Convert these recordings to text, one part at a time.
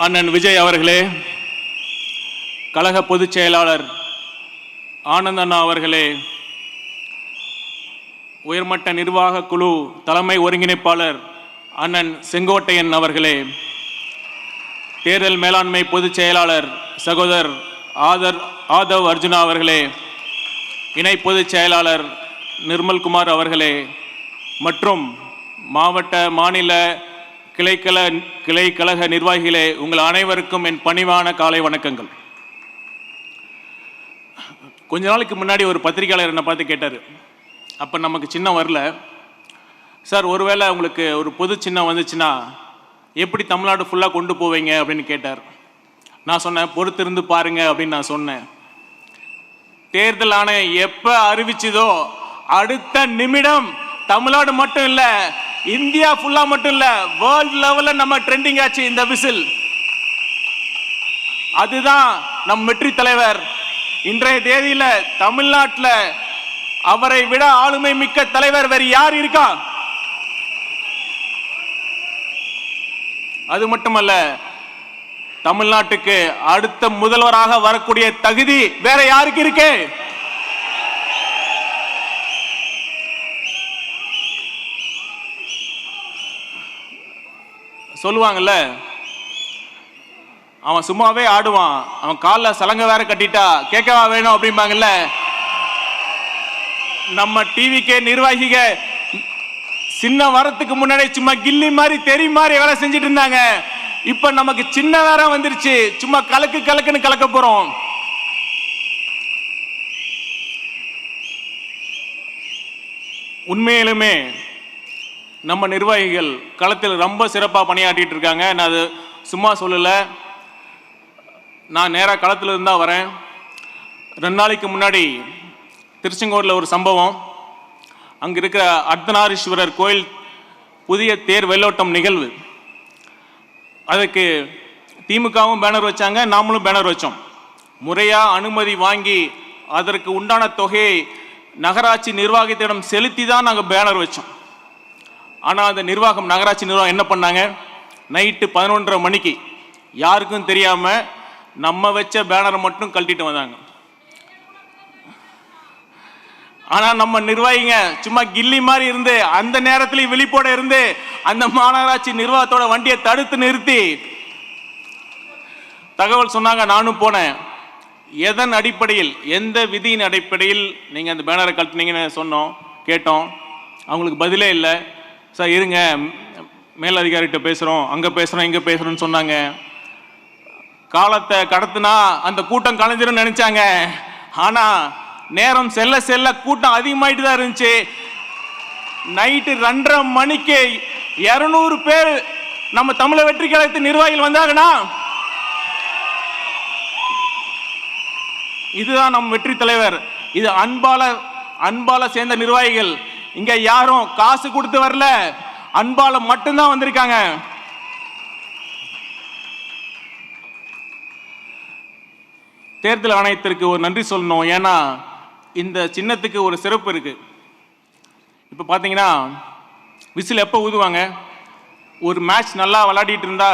அண்ணன் விஜய் அவர்களே, கழக பொதுச் செயலாளர் ஆனந்த் அண்ணா அவர்களே, உயர்மட்ட நிர்வாக குழு தலைமை ஒருங்கிணைப்பாளர் அண்ணன் செங்கோட்டையன் அவர்களே, தேர்தல் மேலாண்மை பொதுச் செயலாளர் சகோதரர் ஆதவ் அர்ஜுனா அவர்களே, இணை பொதுச் செயலாளர் நிர்மல்குமார் அவர்களே மற்றும் மாவட்ட மாநில கிளை கழக நிர்வாகிகளே, உங்கள் அனைவருக்கும் என் பணிவான காலை வணக்கங்கள். கொஞ்ச நாளைக்கு முன்னாடி ஒரு பத்திரிகையாளர் என்னை பார்த்து கேட்டார். அப்போ நமக்கு சின்னம் வரல. சார், ஒருவேளை உங்களுக்கு ஒரு பொது சின்னம் வந்துச்சுன்னா எப்படி தமிழ்நாடு ஃபுல்லாக கொண்டு போவீங்க அப்படின்னு கேட்டார். நான் சொன்னேன், பொறுத்திருந்து பாருங்க அப்படின்னு நான் சொன்னேன். தேர்தல் ஆணையம் எப்போ அறிவிச்சதோ அடுத்த நிமிடம் தமிழ்நாடு மட்டும் இல்லை, இந்தியா ஃபுல்லா மட்டும் இல்லை, வேர்ல்ட் லெவலில் நம்ம ட்ரெண்டிங் ஆச்சு இந்த விசில். அதுதான் நம் வெற்றி தலைவர். இன்றைய தேதியில தமிழ்நாட்டில் அவரை விட ஆளுமை மிக்க தலைவர் வேறு யார் இருக்கா? அது மட்டுமல்ல, தமிழ்நாட்டுக்கு அடுத்த முதல்வராக வரக்கூடிய தகுதி வேற யாருக்கு இருக்கு? சொல்லுவாங்கல்ல, அவன் சும்மாவே ஆடுவான், அவன் காலில் சலங்க வேற கட்டிட்டா கேட்கவா வேணும் அப்படிம்பாங்கல்ல. நம்ம டிவிக்கே நிர்வாகிக சின்ன வரத்துக்கு முன்னாடி சும்மா கில்லி மாதிரி தெரி மாதிரி வேலை செஞ்சுட்டு இருந்தாங்க. இப்ப நமக்கு சின்ன வேற வந்துருச்சு, சும்மா கலக்குன்னு கலக்க போறோம். உண்மையிலுமே நம்ம நிர்வாகிகள் களத்தில் ரொம்ப சிறப்பாக பணியாற்றிட்டு இருக்காங்க. நான் அது சும்மா சொல்லலை, நான் நேராக களத்தில் இருந்தால் வரேன். 2 நாளைக்கு முன்னாடி திருச்செங்கோட்டில் ஒரு சம்பவம். அங்கே இருக்கிற அர்த்தநாரீஸ்வரர் கோயில் புதிய தேர் வெள்ளோட்டம் நிகழ்வு. அதுக்கு திமுகவும் பேனர் வச்சாங்க, நாமளும் பேனர் வச்சோம். முறையாக அனுமதி வாங்கி அதற்கு உண்டான தொகையை நகராட்சி நிர்வாகத்திடம் செலுத்தி தான் நாங்கள் பேனர் வச்சோம். ஆனால் அந்த நிர்வாகம், நகராட்சி நிர்வாகம் என்ன பண்ணாங்க, நைட்டு 11:30 மணிக்கு யாருக்கும் தெரியாமல் நம்ம வச்ச பேனரை மட்டும் கழட்டிட்டு வந்தாங்க. ஆனால் நம்ம நிர்வாகிங்க சும்மா கில்லி மாதிரி இருந்து அந்த நேரத்தில் விழிப்போட இருந்து அந்த மாநகராட்சி நிர்வாகத்தோட வண்டியை தடுத்து நிறுத்தி தகவல் சொன்னாங்க. நானும் போனேன். எதன் அடிப்படையில், எந்த விதியின் அடிப்படையில் நீங்கள் அந்த பேனரை கழட்டினீங்கன்னு சொன்னோம், கேட்டோம். அவங்களுக்கு பதிலே இல்லை. சார் இருங்க, மேலதிகாரிகிட்ட பேசுகிறோம், அங்கே பேசுகிறோம், இங்கே பேசுகிறோன்னு சொன்னாங்க. காலத்தை கடத்தினா அந்த கூட்டம் கலைஞ்சிரும் நினைச்சாங்க. ஆனால் நேரம் செல்ல செல்ல கூட்டம் அதிகமாயிட்டு தான் இருந்துச்சு. நைட்டு 2:30 மணிக்கு 200 பேர் நம்ம தமிழக வெற்றி கழகத்தின் நிர்வாகிகள் வந்தாங்கன்னா இதுதான் நம் வெற்றி தலைவர். இது அன்பால சேர்ந்த நிர்வாகிகள். இங்க யாரும் காசு கொடுத்து வரல, அன்பால மட்டும்தான் வந்திருக்காங்க. தேர்தல் ஆணையத்திற்கு ஒரு நன்றி சொல்லணும். ஏன்னா இந்த சின்னத்துக்கு ஒரு சிறப்பு இருக்கு. இப்போ பார்த்தீங்கன்னா விசில் எப்போ ஊதுவாங்க, ஒரு மேட்ச் நல்லா விளையாடிட்டு இருந்தா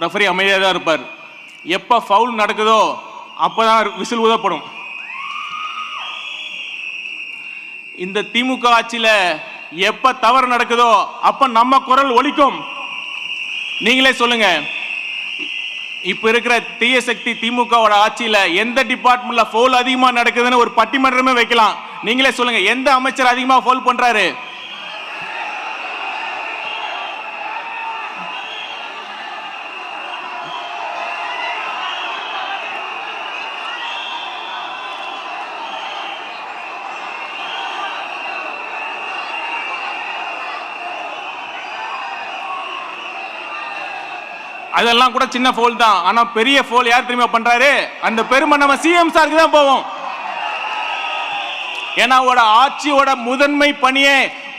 ரெஃபரி அமைதியாக தான் இருப்பார். எப்போ ஃபவுல் நடக்குதோ அப்போதான் விசில் ஊதப்படும். இந்த திமுக ஆட்சியில் எப்ப தவறு நடக்குதோ அப்ப நம்ம குரல் ஒலிக்கும். நீங்களே சொல்லுங்க, இப்ப இருக்கிற தீய சக்தி திமுகவோட ஆட்சியில எந்த டிபார்ட்மெண்ட்ல ஃபவுல் அதிகமா நடக்குதுன்னு ஒரு பட்டிமன்றமே வைக்கலாம். நீங்களே சொல்லுங்க, எந்த அமைச்சர் அதிகமா ஃபவுல் பண்றாரு? அதெல்லாம் கூட சின்ன ஃபோல் தான். ஆனா பெரிய ஃபோல் யார் தெரியுமா பண்றாரு? அந்த பெருமை நம்ம சிஎம் சாருக்கு தான் போவோம். ஏன்னா ஆட்சியோட முதன்மை பணியே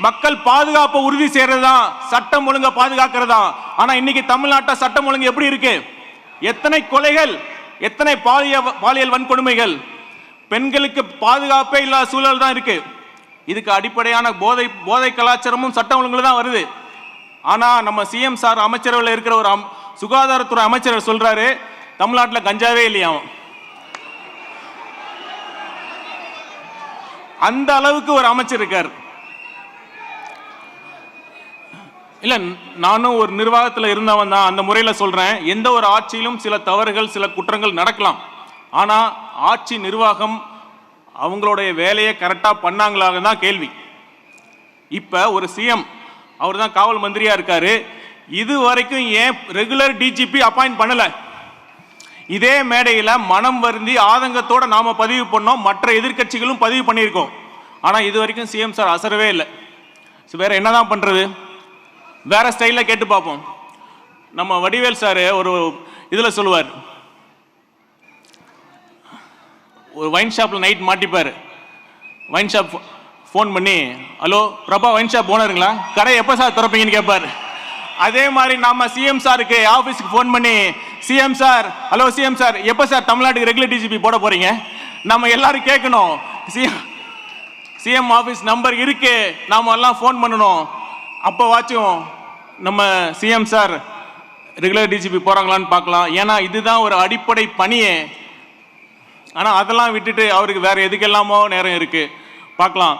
மக்கள் பாதுகாப்பை உறுதி செய்யறது தான், சட்டம் ஒழுங்கை பாதுகாக்கிறது தான். ஆனா இன்னைக்கு தமிழ்நாட்டில் சட்டம் ஒழுங்கு எப்படி இருக்கு? எத்தனை கொலைகள், எத்தனை பாலியல் வன்கொடுமைகள், பெண்களுக்கு பாதுகாப்பே இல்லாத சூழல் தான் இருக்கு. இதுக்கு அடிப்படையான போதை கலாச்சாரமும் சட்டம் ஒழுங்குல தான் வருது. ஆனா நம்ம சிஎம் சார் அமைச்சரவையில் இருக்கிற ஒரு சுகாதாரத்துறை அமைச்சர் சொல்றாரு தமிழ்நாட்டில் கஞ்சாவே இல்லையாம். அந்த அளவுக்கு ஒரு அமைச்சர் இருக்கார். இல்ல, நானும் ஒரு நிர்வாகத்தில் இருந்தவன் தான், அந்த முறையில் சொல்றேன். எந்த ஒரு ஆட்சியிலும் சில தவறுகள் சில குற்றங்கள் நடக்கலாம். ஆனா ஆட்சி நிர்வாகம் அவங்களுடைய வேலையை கரெக்டா பண்ணாங்களாக தான் கேள்வி. இப்ப ஒரு சிஎம், அவர் தான் காவல் மந்திரியா இருக்காரு, இது வரைக்கும் ஏன் ரெகுலர் டிஜிபி அப்பாயிண்ட் பண்ணல? இதே மேடையில் மனம் வருந்தி ஆதங்கத்தோட நாம பதிவு பண்ணோம், மற்ற எதிர்கட்சிகளும் பதிவு பண்ணியிருக்கோம். ஆனா இது வரைக்கும் சிஎம் சார் அசரவே இல்லை. வேற என்னதான் பண்றது? வேற ஸ்டைல்ல கேட்டு பார்ப்போம். நம்ம வடிவேல் சார் ஒரு இதுல சொல்லுவார், ஒரு வைன் ஷாப்ல நைட் மாட்டிப்பாரு. வைன் ஷாப் ஃபோன் பண்ணி, ஹலோ பிரபா வைன் ஷாப் ஓனருங்களா, கடை எப்போ சார் திறப்பீங்கன்னு கேட்பாரு. அதே மாதிரி நம்ம சிஎம் சாருக்கு ஆஃபீஸுக்கு ஃபோன் பண்ணி, CM sir, hello CM sir, எப்போ சார் தமிழ்நாட்டுக்கு ரெகுலர் டிஜிபி போட போறீங்க? நம்ம எல்லாரும் கேட்கணும். சிஎம் ஆஃபீஸ் நம்பர் இருக்கு, நாம எல்லாம் ஃபோன் பண்ணணும். அப்போ வாச்சும் நம்ம சிஎம் சார் ரெகுலர் டிஜிபி போறாங்களான்னு பார்க்கலாம். ஏன்னா இதுதான் ஒரு அடிப்படை பணியே. ஆனால் அதெல்லாம் விட்டுட்டு அவருக்கு வேற எதுக்கெல்லாமோ நேரம் இருக்கு. பார்க்கலாம்.